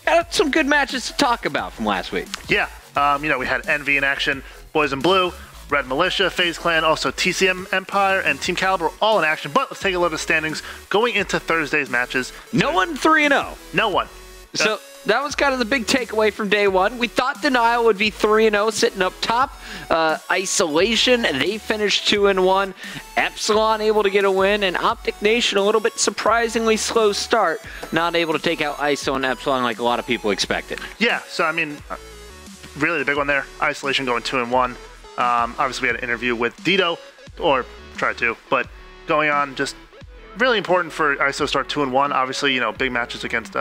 got some good matches to talk about from last week. Yeah, we had Envy in action, Boys in Blue, Red Militia, FaZe Clan, also TCM Empire, and Team Caliber all in action. But let's take a look at the standings going into Thursday's matches. No one 3-0. No one. So that was kind of the big takeaway from day one. We thought Denial would be 3-0 sitting up top. Isolation, they finished 2-1. Epsilon able to get a win, and Optic Nation a little bit surprisingly slow start, not able to take out ISO and Epsilon like a lot of people expected. Yeah, so I mean, really the big one there, Isolation going 2-1. Obviously we had an interview with Dito, or tried to, but going on, just really important for ISO to start 2-1. Obviously, big matches against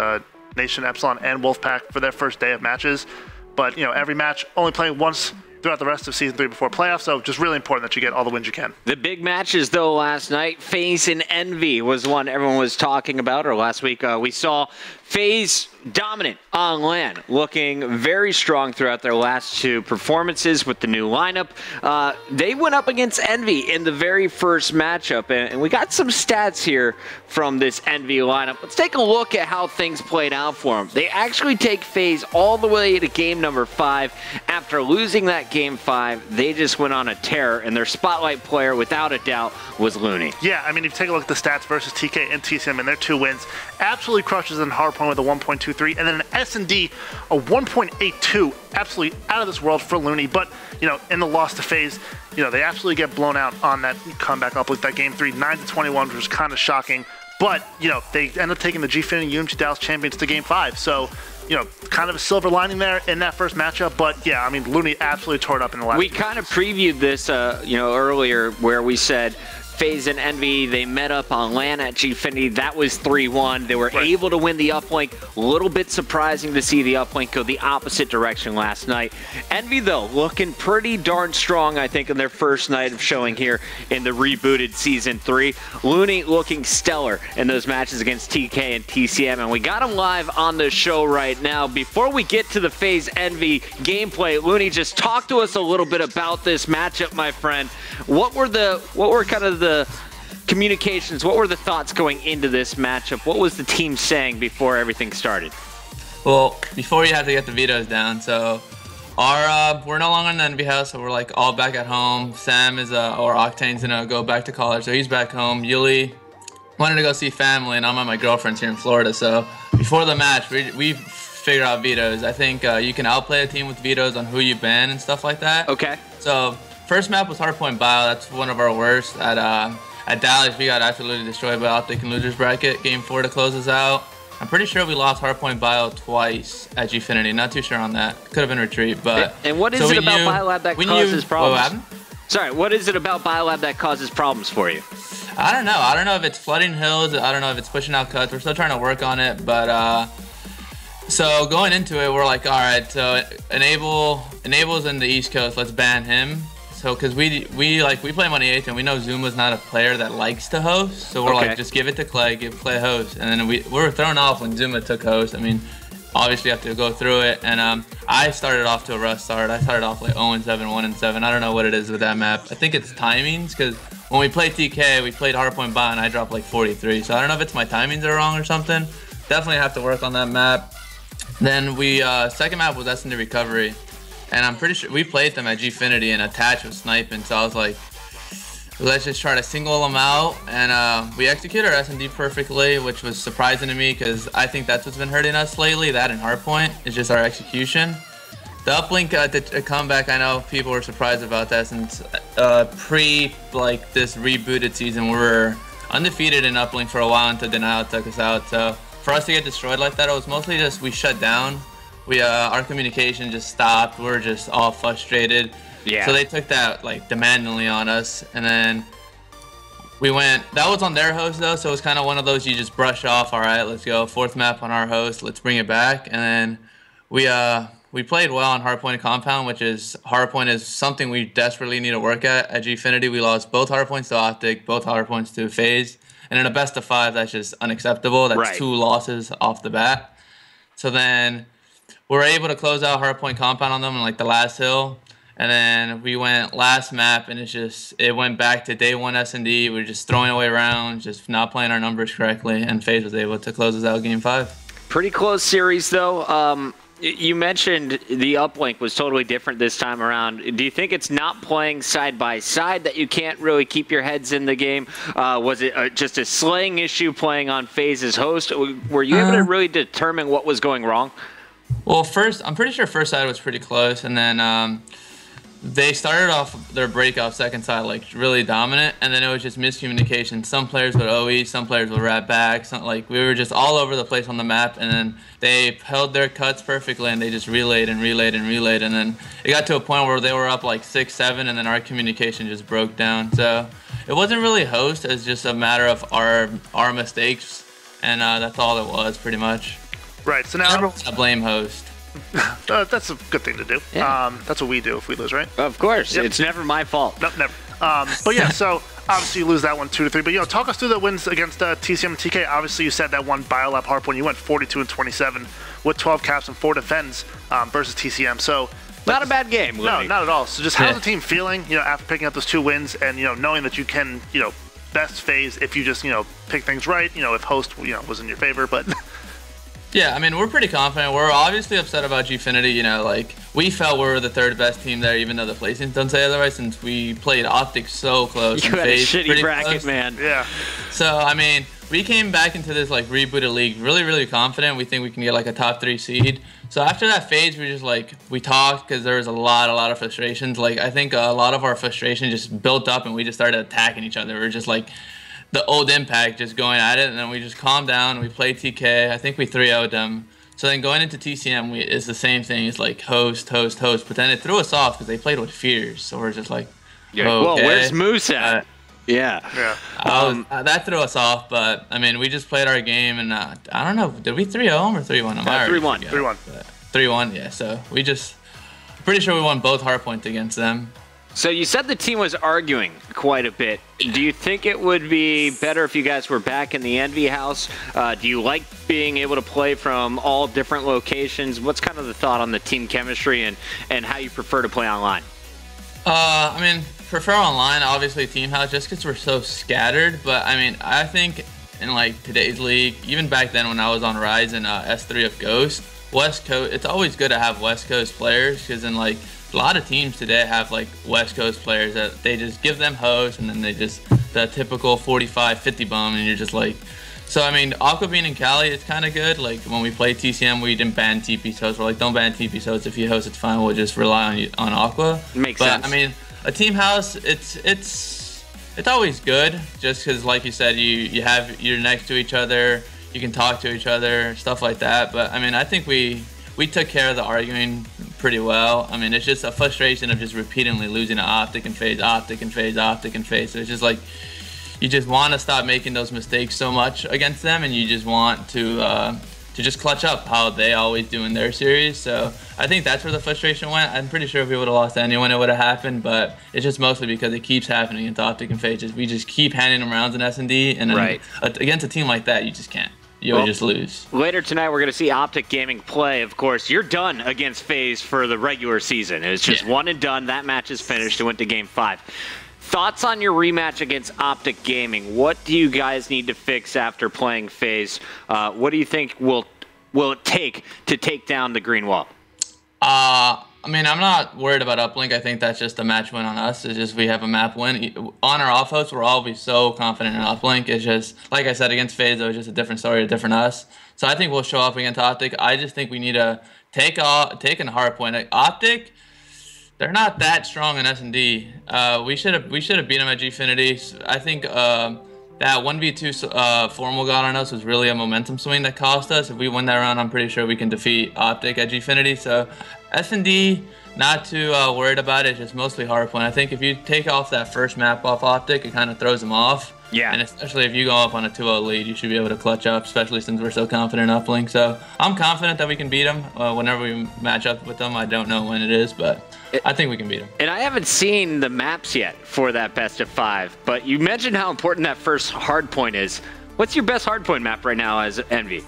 Nation, Epsilon, and Wolfpack for their first day of matches. But, every match only playing once throughout the rest of Season 3 before playoffs, so just really important that you get all the wins you can. The big matches, though, last night, FaZe and Envy was one everyone was talking about, or last week we saw FaZe dominant on LAN, looking very strong throughout their last two performances with the new lineup. They went up against Envy in the very first matchup, and we got some stats here from this Envy lineup. Let's take a look at how things played out for them. They actually take FaZe all the way to game number 5. After losing that game 5, they just went on a tear, and their spotlight player, without a doubt, was Loony. Yeah, I mean, if you take a look at the stats versus TK and TCM and their 2 wins, absolutely crushes in hardpoint with a 1.23, and then an S&D, a 1.82, absolutely out of this world for Loony. But, in the loss to FaZe, they absolutely get blown out on that comeback up with that game 3, 9-21, which was kind of shocking. But, they end up taking the Gfinity UMG Dallas champions to game 5. So, kind of a silver lining there in that first matchup. But, yeah, I mean, Loony absolutely tore it up in the last We kind of previewed this, earlier where we said FaZe and Envy, they met up on LAN at Gfinity. That was 3-1. They were able to win the uplink. A little bit surprising to see the uplink go the opposite direction last night. Envy, though, looking pretty darn strong, I think, in their first night of showing here in the rebooted Season 3. Loony looking stellar in those matches against TK and TCM, and we got them live on the show right now. Before we get to the FaZe Envy gameplay, Loony, just talk to us a little bit about this matchup, my friend. What were kind of the communications, what were the thoughts going into this matchup? What was the team saying before everything started? Well, before you have to get the vetoes down, so we're no longer in the Envy house, so we're like all back at home. Sam is or Octane's gonna go back to college, so he's back home. Yuli wanted to go see family, and I'm at my girlfriend's here in Florida. So before the match, we figured out vetoes. I think you can outplay a team with vetoes on who you ban and stuff like that. Okay. So first map was Hardpoint Bio. That's one of our worst. At Dallas, we got absolutely destroyed by Optic in losers bracket. Game 4 to close us out. I'm pretty sure we lost Hardpoint Bio twice at Gfinity. Not too sure on that. Could have been retreat, but. And what is it about Biolab that causes problems? What happened? Sorry, what is it about Biolab that causes problems for you? I don't know. I don't know if it's flooding hills. I don't know if it's pushing out cuts. We're still trying to work on it, but so going into it, we're like, all right, so Enable's in the East Coast. Let's ban him. So, because we play Money 8th, and we know Zuma's not a player that likes to host. So we're like, just give it to Clay, give Clay host. And then we were thrown off when Zuma took host. I mean, obviously you have to go through it. And I started off to a rough start. I started off like 0-7, 1-7. I don't know what it is with that map. I think it's timings, because when we played TK, we played Hardpoint Bio, and I dropped like 43. So I don't know if it's my timings are wrong or something. Definitely have to work on that map. Then second map was S&D Recovery. And I'm pretty sure we played them at Gfinity, and Attach was sniping. So I was like, let's just try to single them out. And we executed our S&D perfectly, which was surprising to me because I think that's what's been hurting us lately. That and Hardpoint is just our execution. The uplink the comeback, I know people were surprised about that since this rebooted season, we were undefeated in uplink for a while until Denial took us out. So for us to get destroyed like that, it was mostly just we shut down. Our communication just stopped. We were just all frustrated. Yeah. So they took that like demandingly on us, and then we went. That was on their host though, so it was kind of one of those you just brush off. All right, let's go. 4th map on our host. Let's bring it back. And then we played well on Hardpoint Compound, which is Hardpoint is something we desperately need to work at. At Gfinity, we lost both Hardpoints to Optic, both Hardpoints to FaZe, and in a best of 5, that's just unacceptable. That's 2 losses off the bat. So then we were able to close out Hardpoint Compound on them in like the last hill, and then we went last map, and it went back to day 1 S&D. We were just throwing away rounds, just not playing our numbers correctly, and FaZe was able to close us out game 5. Pretty close series, though. You mentioned the uplink was totally different this time around. Do you think it's not playing side by side that you can't really keep your heads in the game? Was it just a slaying issue playing on FaZe as host? Were you able to really determine what was going wrong? Well, I'm pretty sure first side was pretty close, and then they started off their breakout second side like really dominant, and then it was just miscommunication. Some players would OE, some players would wrap back. We were just all over the place on the map, and then they held their cuts perfectly, and they just relayed and relayed and relayed, and then it got to a point where they were up like 6-7, and then our communication just broke down. So it wasn't really host, it's just a matter of our mistakes, and that's all it was pretty much. Right. So now I blame host. That's a good thing to do. Yeah. That's what we do if we lose, right? Of course. Yep. It's never my fault. Nope, never. But yeah, so obviously you lose that one 2-3. But talk us through the wins against TCM and TK. Obviously you said that one biolab hardpoint. You went 42-27 with 12 caps and 4 defends versus TCM. So Not a bad game, Loony. No, not at all. So just how's the team feeling, after picking up those 2 wins and knowing that you can, best FaZe if you just pick things right. If host was in your favor, but. Yeah, I mean, we're pretty confident. We're obviously upset about Gfinity. We felt we were the 3rd best team there, even though the placings don't say otherwise, since we played Optic so close. You had a shitty bracket, close. man. Yeah. So, I mean, we came back into this, rebooted league really, really confident. We think we can get, a top 3 seed. So after that phase, we just, we talked because there was a lot of frustrations. I think a lot of our frustration just built up, and we just started attacking each other. We were just, the old Impact just going at it, and then we just calmed down. We played TK. I think we 3-0'd them. So then going into TCM, it's the same thing. It's host. But then it threw us off because they played with fears. So we're just okay. Well, where's Moose at? Yeah. That threw us off, but, I mean, we just played our game, and I don't know. Did we 3-0 them or 3-1 them? 3-1. 3-1. 3-1, yeah. So we just pretty sure we won both hardpoints against them. So you said the team was arguing quite a bit. Do you think it would be better if you guys were back in the Envy house? Do you like being able to play from all different locations? What's kind of the thought on the team chemistry and how you prefer to play online? I mean, prefer online, obviously team house, just because we're so scattered. But I mean, I think in today's league, even back then when I was on Rise and S3 of Ghost, West Coast, it's always good to have West Coast players, because in a lot of teams today have West Coast players that they just give them hosts, and then they just the typical 45-50 bomb, and you're just so I mean, Aqua being in Cali, it's kind of good. When we played TCM, we didn't ban TP hosts. We're don't ban TP hosts. If you host, it's fine. We'll just rely on Aqua. Makes sense. But I mean, a team house, it's always good, just because you said, you're next to each other, you can talk to each other, stuff like that. But I mean, I think we took care of the arguing pretty well. I mean, it's just a frustration of just repeatedly losing to Optic and FaZe, Optic and FaZe, Optic and FaZe. So it's just you just want to stop making those mistakes so much against them, and you just want to just clutch up how they always do in their series. So I think that's where the frustration went. I'm pretty sure if we would have lost to anyone, it would have happened, but it's just mostly because it keeps happening against Optic and FaZe. We just keep handing them rounds in S&D, and then against a team like that, you just can't. You'll just lose. Later tonight, we're going to see Optic Gaming play. Of course, you're done against FaZe for the regular season. It's just one and done. That match is finished. It went to Game 5. Thoughts on your rematch against Optic Gaming? What do you guys need to fix after playing FaZe? What do you think will it take to take down the Green Wall? I mean, I'm not worried about uplink. I think that's just a match win on us. It's just we have a map win. On our off hosts, we're always so confident in uplink. It's just, like I said, against FaZe, it was just a different story, a different us. So I think we'll show up against Optic. I just think we need to take a hardpoint. Optic, they're not that strong in S&D. We should have beat them at Gfinity. I think that 1v2 formal got on us was really a momentum swing that cost us. If we win that round, I'm pretty sure we can defeat Optic at Gfinity. So S&D, not too worried about it. It's just mostly hardpoint. I think if you take off that first map off Optic, it kind of throws them off. Yeah. And especially if you go up on a 2-0 lead, you should be able to clutch up, especially since we're so confident in uplink. So I'm confident that we can beat them whenever we match up with them. I don't know when it is, but I think we can beat them. And I haven't seen the maps yet for that best of 5, but you mentioned how important that first hardpoint is. What's your best hardpoint map right now as Envy?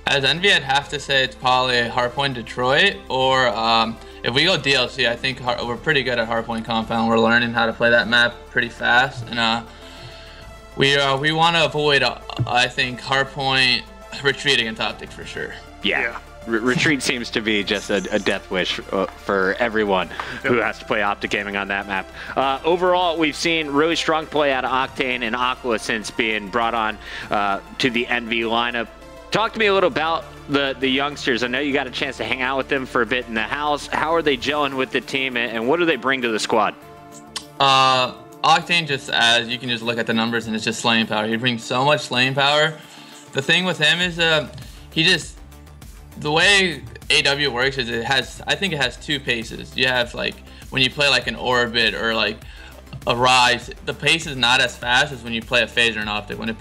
As Envy, I'd have to say it's probably Hardpoint Detroit, or if we go DLC, I think we're pretty good at Hardpoint Compound. We're learning how to play that map pretty fast, and we want to avoid, I think, Hardpoint Retreat against Optic for sure. Yeah. Retreat seems to be just a death wish for everyone who has to play Optic Gaming on that map. Overall, we've seen really strong play out of Octane and Aqua since being brought on to the Envy lineup. Talk to me a little about the youngsters. I know you got a chance to hang out with them for a bit in the house. How are they gelling with the team, and what do they bring to the squad? Octane, just as you can just look at the numbers, and it's just slaying power. He brings so much slaying power. The thing with him is the way AW works is I think it has two paces. You have like when you play like an Orbit or like a Rise, the pace is not as fast as when you play a Phaser and Optic. When you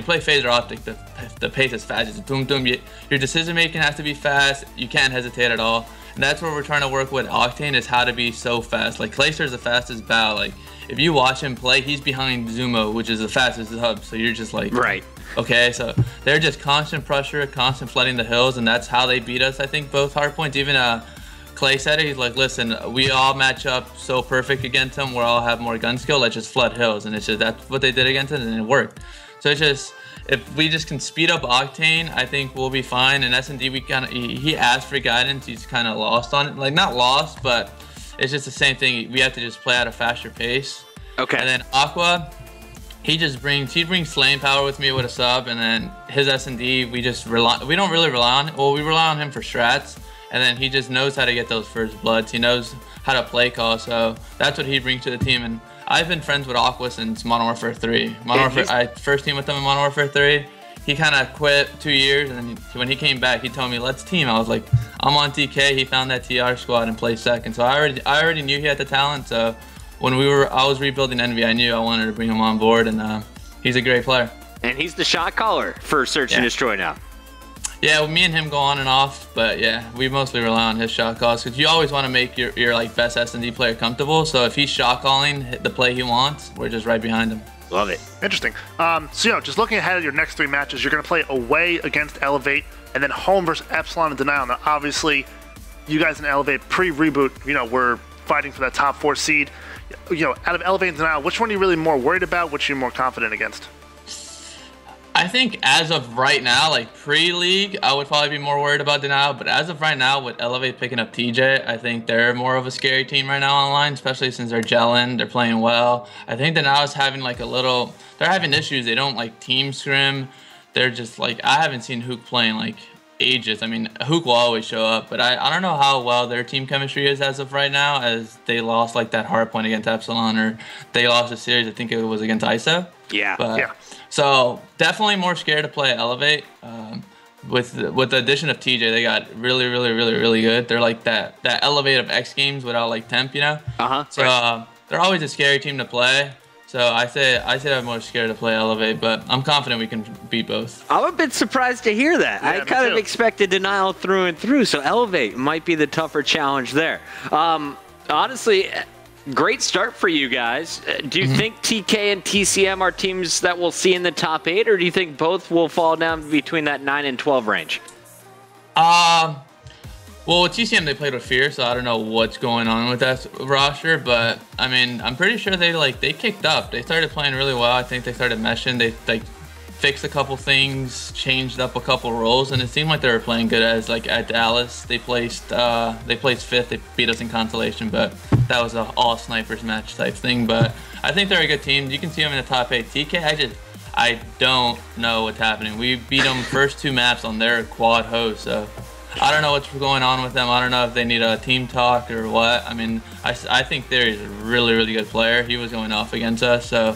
play Phaser Optic, the pace is fast. It's boom, boom. Your decision making has to be fast. You can't hesitate at all. And that's what we're trying to work with Octane, is how to be so fast. Like Clayster is the fastest bow. Like if you watch him play, he's behind Zumo, which is the fastest hub. So you're just like, right. Okay, so they're just constant pressure, constant flooding the hills, and that's how they beat us. I think both hardpoints. Even Clay said it. He's like, listen, we all match up so perfect against them. We all have more gun skill. Let's just flood hills, and it's just that's what they did against it, and it worked. So it's just if we just can speed up Octane, I think we'll be fine. And S&D, we kind of he asked for guidance. He's kind of lost on it, like not lost, but it's just the same thing. We have to just play at a faster pace. Okay. And then Aqua. He brings slaying power with me with a sub, and then his S&D we don't really rely on. Well, we rely on him for strats, and then he just knows how to get those first bloods. He knows how to play call, so that's what he brings to the team. And I've been friends with Aqua since Modern Warfare 3. I first teamed with him in Modern Warfare 3. He kind of quit 2 years, and then when he came back, he told me, let's team. I was like, I'm on TK. He found that TR squad and placed second, so I already knew he had the talent. So when I was rebuilding Envy, I knew I wanted to bring him on board, and he's a great player. And he's the shot caller for Search and Destroy now. Yeah, well, me and him go on and off, but yeah, we mostly rely on his shot calls because you always want to make your like best S&D player comfortable. So if he's shot calling the play he wants, we're just right behind him. Love it. Interesting. So just looking ahead at your next 3 matches, you're going to play away against Elevate, and then home versus Epsilon and Denial. Now, obviously, you guys in Elevate pre-reboot, we're fighting for that top 4 seed. Out of Elevate and Denial, which one are you really more worried about? Which are you more confident against? I think as of right now, like pre-league, I would probably be more worried about Denial. But as of right now, with Elevate picking up TJ, I think they're more of a scary team right now online, especially since they're gelling, they're playing well. I think Denial is having like they're having issues. They don't like team scrim. They're just like, I haven't seen Hook playing like ages. I mean, Hook will always show up, but I don't know how well their team chemistry is as of right now, as they lost like that hard point against Epsilon, or they lost a series, I think it was against ISO. Yeah. So definitely more scared to play Elevate. With the addition of TJ, they got really good. They're like that Elevate of X Games without like temp, So they're always a scary team to play. So I say I'm more scared to play Elevate, but I'm confident we can beat both. I'm a bit surprised to hear that. Yeah, I kind of expected Denial through and through, so Elevate might be the tougher challenge there. Honestly, great start for you guys. Do you think TK and TCM are teams that we'll see in the top 8, or do you think both will fall down between that 9 and 12 range? Well, with TCM, they played with Fear, so I don't know what's going on with that roster, but I mean, I'm pretty sure they kicked up. They started playing really well. I think they started meshing. They fixed a couple things, changed up a couple roles, and it seemed like they were playing good as like at Dallas. They placed 5th. They beat us in consolation, but that was an all snipers match type thing. But I think they're a good team. You can see them in the top 8. TK, I don't know what's happening. We beat them first 2 maps on their quad host, so I don't know what's going on with them. I don't know if they need a team talk or what. I mean, I think Theory's a really good player. He was going off against us, so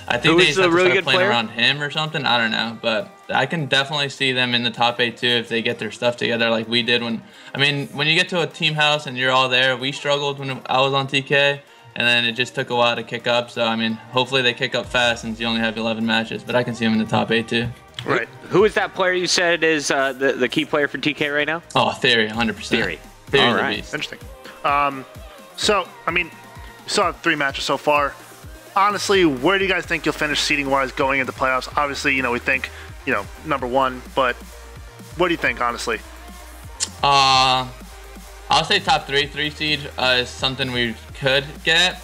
I think they just have to start playing around him or something. I don't know, but I can definitely see them in the top 8 too if they get their stuff together like we did when you get to a team house and you're all there. We struggled when I was on TK, and then it just took a while to kick up. So I mean, hopefully they kick up fast since you only have 11 matches. But I can see them in the top 8 too. Right. Who is that player you said is the key player for TK right now? Oh, Theory, 100%. Theory. Theory's all a right. beast. Interesting. So, I mean, you saw 3 matches so far. Honestly, where do you guys think you'll finish seeding-wise going into playoffs? Obviously, we think, number 1, but what do you think, honestly? I'll say top 3 seed is something we could get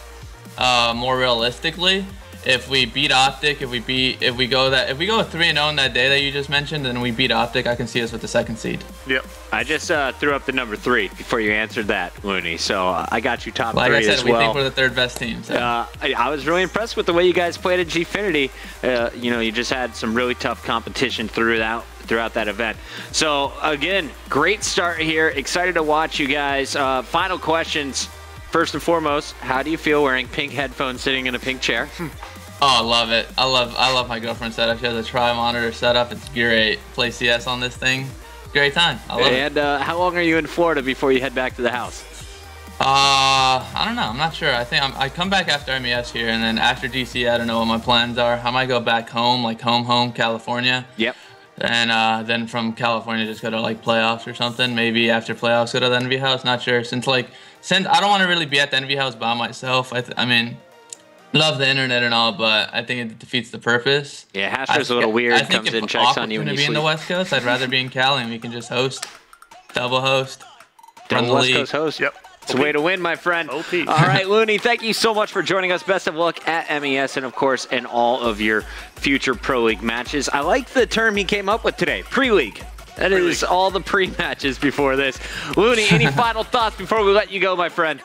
more realistically. if we beat Optic, if we go 3-0 in that day that you just mentioned, then we beat Optic, I can see us with the 2nd seed. Yep. I just threw up the number 3 before you answered that, Loony. So I got you top 3 as well. Like I said, we think we're the 3rd best team. So. I was really impressed with the way you guys played at Gfinity. You know, you just had some really tough competition throughout that event. So again, great start here. Excited to watch you guys. Final questions. First and foremost, how do you feel wearing pink headphones sitting in a pink chair? Oh, I love it. I love my girlfriend's setup. She has a tri-monitor setup. It's great. Play CS on this thing. Great time. I love it. And how long are you in Florida before you head back to the house? I don't know. I'm not sure. I think I come back after MES here, and then after DC, I don't know what my plans are. I might go back home, like home, California. Yep. And then from California, just go to like playoffs or something. Maybe after playoffs, go to the Envy House. Not sure. Since I don't want to really be at the Envy House by myself. I mean, love the internet and all, but I think it defeats the purpose. Yeah, Hasher's a little weird. I think comes in, if checks on you when you to be sleep. in the West Coast, I'd rather be in Cali, and we can just double host, run the West league. Coast host. Yep. It's a way to win, my friend. OP. All right, Loony, thank you so much for joining us. Best of luck at MES and, of course, in all of your future Pro League matches. I like the term he came up with today, pre-league. That is all the pre-matches before this. Loony, any final thoughts before we let you go, my friend?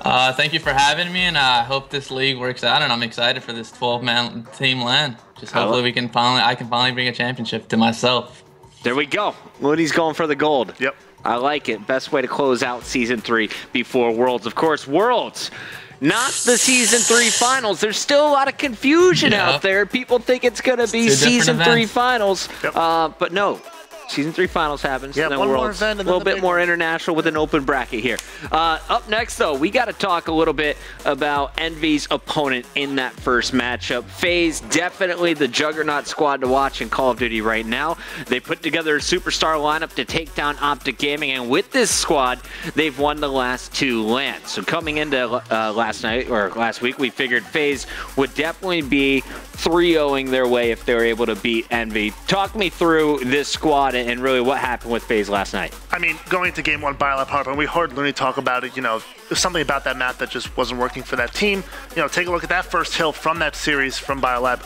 Thank you for having me, and I hope this league works out, and I'm excited for this 12-man team LAN. Just hopefully I can finally bring a championship to myself. There we go. Loony's going for the gold. Yep. I like it. Best way to close out Season 3 before Worlds. Of course, Worlds, not the Season 3 finals. There's still a lot of confusion out there. People think it's going to be Season 3 finals, but no. Season 3 finals happens, and then Worlds a little bit more international with an open bracket here. Up next, though, we got to talk a little bit about Envy's opponent in that first matchup. FaZe, definitely the juggernaut squad to watch in Call of Duty right now. They put together a superstar lineup to take down Optic Gaming, and with this squad, they've won the last 2 LANs. So coming into last week, we figured FaZe would definitely be 3-0ing their way if they were able to beat Envy. Talk me through this squad and really what happened with FaZe last night. I mean, going into Game 1 Biolab Harbor, we heard Loony talk about it, you know, there's something about that map that just wasn't working for that team. You know, take a look at that first hill from that series from Biolab.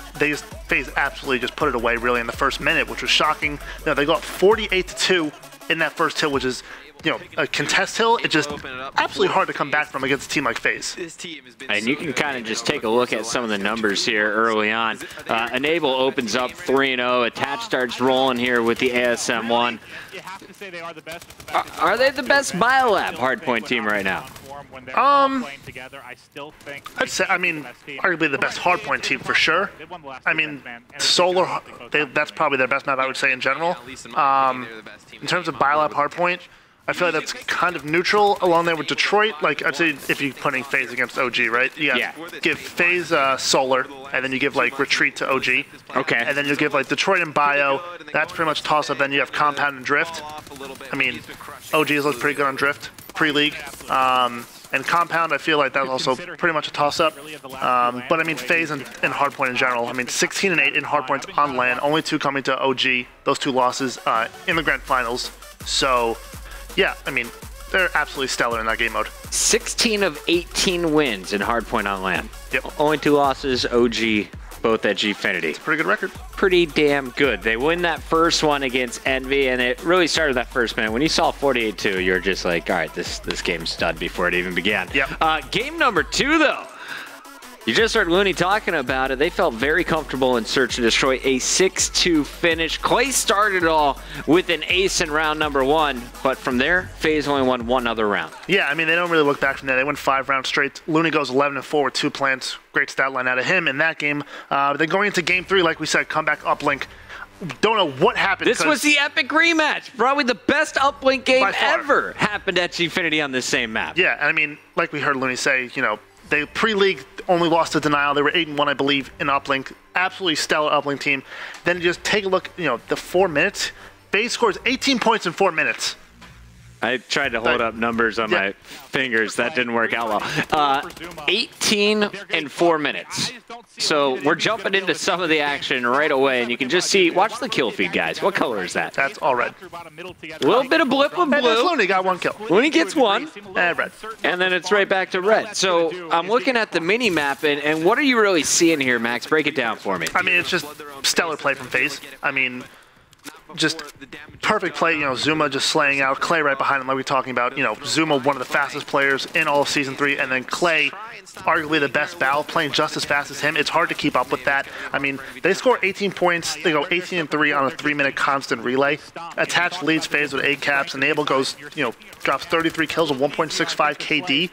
FaZe absolutely just put it away really in the first minute, which was shocking. You know, they got 48-2 in that first hill, which is, you know, a contest hill. It's just absolutely hard to come back from against a team like FaZe. And you can kind of just take a look at some of the numbers here early on. Enable opens up 3-0. Attach starts rolling here with the ASM1. Are they the best Biolab hardpoint team right now? I'd say, I mean, arguably the best hardpoint team for sure. I mean, Solar, that's probably their best map, I would say, in general. In terms of Biolab hardpoint, I feel like that's kind of neutral along there with Detroit. Like, I'd say if you're putting FaZe against OG, right? Yeah. Give FaZe Solar, and then you give, like, Retreat to OG. Okay. And then you give, like, Detroit and Bio. That's pretty much toss-up. Then you have Compound and Drift. I mean, OG has looked pretty good on Drift pre-league. And Compound, I feel like that's also pretty much a toss-up. But, I mean, FaZe and Hardpoint in general. I mean, 16-8 in Hardpoints on LAN. Only 2 coming to OG. Those 2 losses in the Grand Finals. So... yeah, I mean, they're absolutely stellar in that game mode. 16 of 18 wins in Hardpoint on LAN. Yep. Only 2 losses, OG, both at Gfinity. Pretty good record. Pretty damn good. They win that first one against Envy, and it really started that first minute. When you saw 48-2, you're just like, all right, this game's done before it even began. Yep. Game number 2, though. You just heard Loony talking about it. They felt very comfortable in Search and Destroy. A 6-2 finish. Clay started it all with an ace in round number 1, but from there, FaZe only won 1 other round. Yeah, I mean, they don't really look back from there. They won 5 rounds straight. Loony goes 11-4 with 2 plants. Great stat line out of him in that game. Then going into Game 3, like we said, comeback uplink. Don't know what happened. This was the epic rematch. Probably the best uplink game ever happened at Gfinity on this same map. Yeah, and I mean, like we heard Loony say, you know, they pre-league only lost to Denial. They were 8-1, I believe, in uplink. Absolutely stellar uplink team. Then just take a look, you know, the 4 minutes. FaZe scores 18 points in 4 minutes. I tried to hold up numbers on my fingers. That didn't work out well. 18 in 4 minutes. So we're jumping into some of the action right away, and you can just see, watch the kill feed, guys. What color is that? That's all red. A little bit of blip of blue. Loony got 1 kill. Loony gets 1. And red. And then it's right back to red. So I'm looking at the mini map, and what are you really seeing here, Max? Break it down for me. I mean, it's just stellar play from FaZe. I mean, just perfect play, you know, Zuma just slaying out, Clay right behind him like we're talking about. You know, Zuma, one of the fastest players in all of Season 3, and then Clay, arguably the best battle, playing just as fast as him. It's hard to keep up with that. I mean, they score 18 points. They go 18-3 on a 3-minute constant relay. Attached leads FaZe with 8 caps. Enable goes, you know, drops 33 kills with 1.65 KD.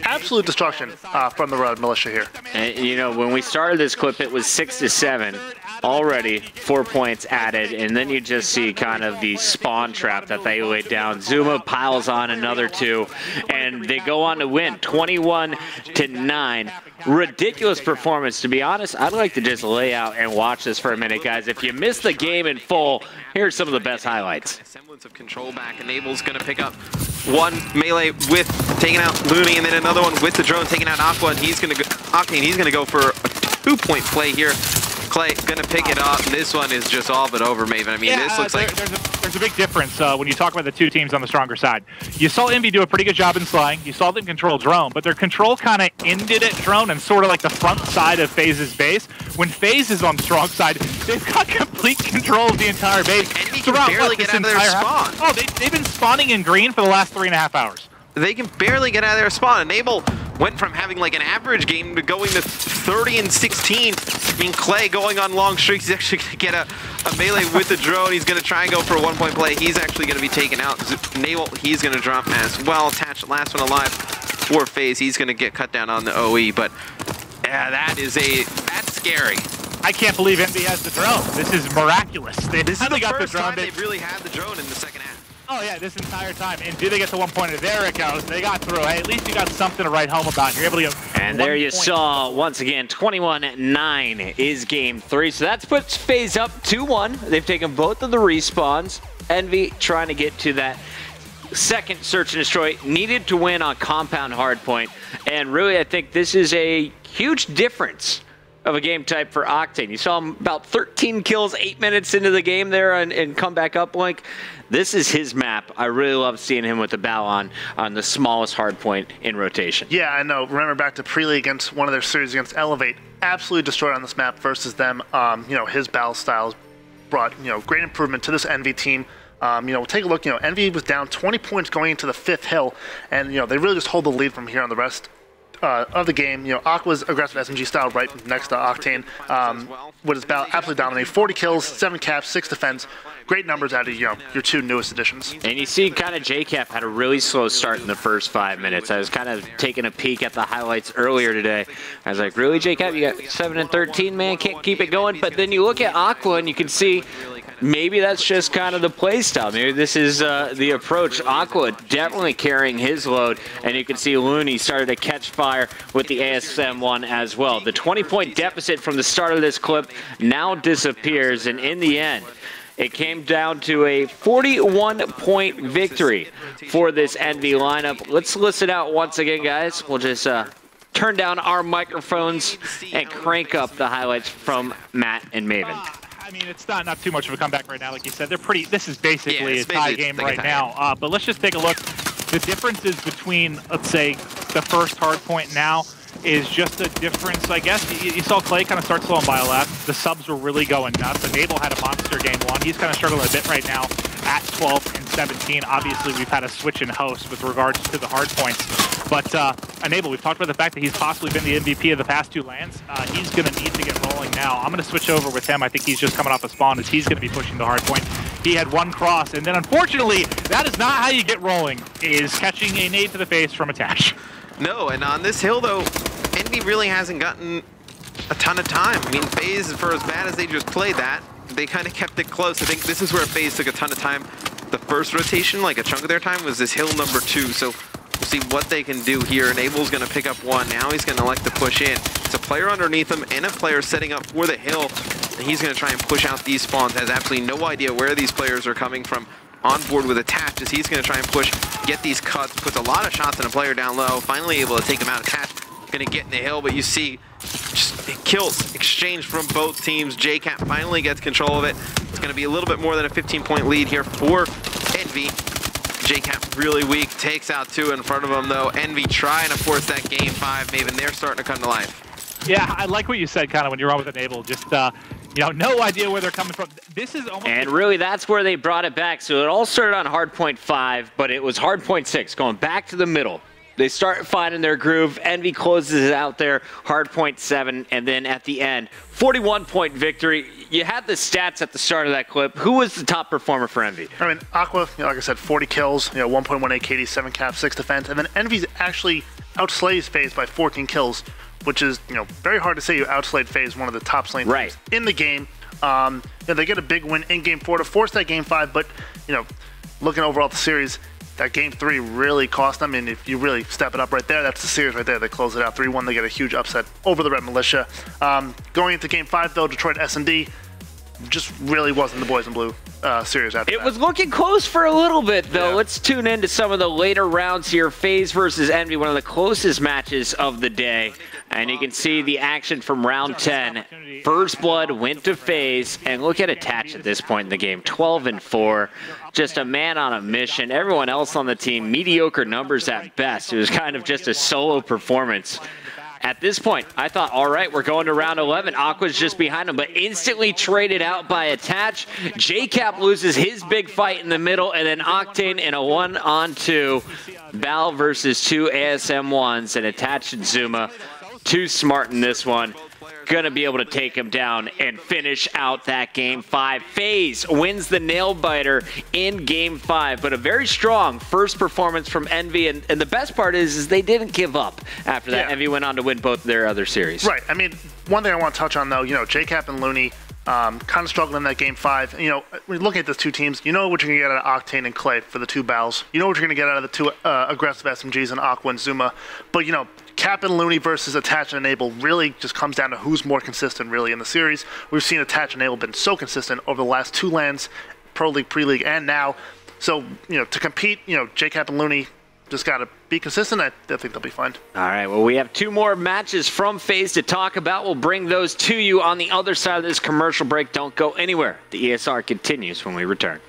Absolute destruction from the Red Militia here. And, you know, when we started this clip, it was 6-7. Already 4 points added, and then you just see kind of the spawn trap that they laid down. Zuma piles on another 2, and they go on to win 21-9. Ridiculous performance. To be honest, I'd like to just lay out and watch this for a minute, guys. If you missed the game in full, here's some of the best highlights. Semblance of control back. Enable's going to pick up one melee with taking out Loony, and then another one with the drone taking out Aqua, and he's going to go, Octane, he's going to go for a 2-point play here. Clay gonna pick it up. This one is just all but over, Maven. I mean, this looks like there's a big difference when you talk about the two teams on the stronger side. You saw Envy do a pretty good job in slaying. You saw them control drone, but their control kind of ended at drone and sort of like the front side of FaZe's base. When FaZe is on strong side, they've got complete control of the entire base. Envy can barely get out of their spawn. Oh, they've been spawning in green for the last 3.5 hours. They can barely get out of their spawn. Enable went from having like an average game to going to 30-16. I mean, Clay going on long streaks. He's actually going to get a melee with the drone. He's going to try and go for a 1-point play. He's actually going to be taken out. Enable, he's going to drop as well. Attached, last one alive for FaZe. He's going to get cut down on the OE. But yeah, that's scary. I can't believe Envy has the drone. This is miraculous. This is the first time they've really had the drone in the second half. Oh yeah, this entire time. And do they get the 1 pointer? There it goes. They got through. Hey, at least you got something to write home about. You're able to get And there you saw, once again, 21-9 is game 3. So that puts FaZe up 2-1. They've taken both of the respawns. Envy trying to get to that second search and destroy. Needed to win on compound hardpoint. And really, I think this is a huge difference of a game type for Octane. You saw him about 13 kills, 8 minutes into the game there and come back up like. This is his map. I really love seeing him with the bow on the smallest hard point in rotation. Yeah, I know. Remember back to pre-league against one of their series against Elevate. Absolutely destroyed on this map versus them. You know, his battle styles brought, you know, great improvement to this Envy team. You know, take a look. You know, Envy was down 20 points going into the 5th hill, and, you know, they really just hold the lead from here on the rest of the game. You know, Aqua's aggressive SMG style right next to Octane. With his battle absolutely dominating. 40 kills, 7 caps, 6 defense. Great numbers out of, you know, your 2 newest additions. And you see kind of JCap had a really slow start in the first 5 minutes. I was kind of taking a peek at the highlights earlier today. I was like, really, JCap? You got 7-13, man? Can't keep it going? But then you look at Aqua and you can see maybe that's just kind of the play style. Maybe this is the approach. Aqua definitely carrying his load, and you can see Loony started to catch fire with the ASM one as well. The 20-point deficit from the start of this clip now disappears, and in the end, it came down to a 41-point victory for this Envy lineup. Let's listen out once again, guys. We'll just turn down our microphones and crank up the highlights from Matt and Maven. I mean, it's not too much of a comeback right now. Like you said, they're pretty. This is basically a tie game right now. But let's just take a look. The differences between, let's say, the first hard point now is just a difference. I guess you saw Clay kind of start slowing by a lap. The subs were really going nuts. Enable had a monster game 1. He's kind of struggling a bit right now at 12 and 17. Obviously, we've had a switch in host with regards to the hard points. But Enable, we've talked about the fact that he's possibly been the MVP of the past 2 lands. He's going to need to get rolling now. I'm going to switch over with him. I think he's just coming off a spawn as he's going to be pushing the hard point. He had 1 cross, and then unfortunately, that is not how you get rolling, is catching a nade to the face from Attach. No, and on this hill, though, Envy really hasn't gotten a ton of time. I mean, FaZe, for as bad as they just played that, they kind of kept it close. I think this is where FaZe took a ton of time. The first rotation, like a chunk of their time, was this hill number 2. So we'll see what they can do here. Enable's going to pick up 1. Now he's going to elect to push in. It's a player underneath him and a player setting up for the hill. And he's going to try and push out these spawns. Has absolutely no idea where these players are coming from. on board with Attach as he's going to try and push, get these cuts, puts a lot of shots on a player down low, finally able to take him out. Attach going to get in the hill, but you see just kills exchanged from both teams. JCap finally gets control of it. It's going to be a little bit more than a 15-point lead here for Envy. JCap really weak, takes out 2 in front of him though. Envy trying to force that game 5. Maven, they're starting to come to life. Yeah, I like what you said kind of when you're on with Enable. Just, you know, no idea where they're coming from. This is almost... And really, that's where they brought it back. So it all started on hardpoint 5, but it was hardpoint 6, going back to the middle. They start finding their groove. Envy closes it out there, hardpoint 7, and then at the end, 41-point victory. You had the stats at the start of that clip. Who was the top performer for Envy? I mean, Aqua, you know, like I said, 40 kills, 1.18 KD, 7 cap, 6 defense, and then Envy's actually outslays FaZe by 14 kills, which is, very hard to say you outslayed FaZe, one of the top slaying teams in the game. They get a big win in Game 4 to force that Game 5, but, looking overall at the series, that Game 3 really cost them, and if you really step it up right there, that's the series right there. They close it out 3-1. They get a huge upset over the Red Militia. Going into Game 5, though, Detroit S&D just really wasn't the boys in blue series after that. It was looking close for a little bit, though. Yeah. Let's tune into some of the later rounds here. FaZe versus Envy, one of the closest matches of the day. And you can see the action from round 10. First blood went to FaZe, and look at Attach at this point in the game. 12-4, just a man on a mission. Everyone else on the team, mediocre numbers at best. It was kind of just a solo performance. At this point, I thought, all right, we're going to round 11. Aqua's just behind him, but instantly traded out by Attach. JCap loses his big fight in the middle, and then Octane in a 1-on-2. Val versus 2 ASM1s, and Attach and Zuma. Too smart in this one. Gonna be able to take him down and finish out that Game 5. FaZe wins the nail biter in Game 5, but a very strong first performance from Envy, and the best part is they didn't give up after that. Envy went on to win both their other series. Right. I mean, one thing I want to touch on, though, JCap and Loony kind of struggled in that Game 5. When looking at those two teams, you know what you're going to get out of Octane and Clay for the 2 Bals. You know what you're going to get out of the 2 aggressive SMGs in Aqua and Zuma. But, Cap and Loony versus Attach and Enable really just comes down to who's more consistent, really, in the series. We've seen Attach and Enable been so consistent over the last 2 lands, Pro League, Pre-League, and now. So, to compete, JCap and Loony just got to be consistent. I think they'll be fine. All right, well, we have 2 more matches from FaZe to talk about. We'll bring those to you on the other side of this commercial break. Don't go anywhere. The ESR continues when we return.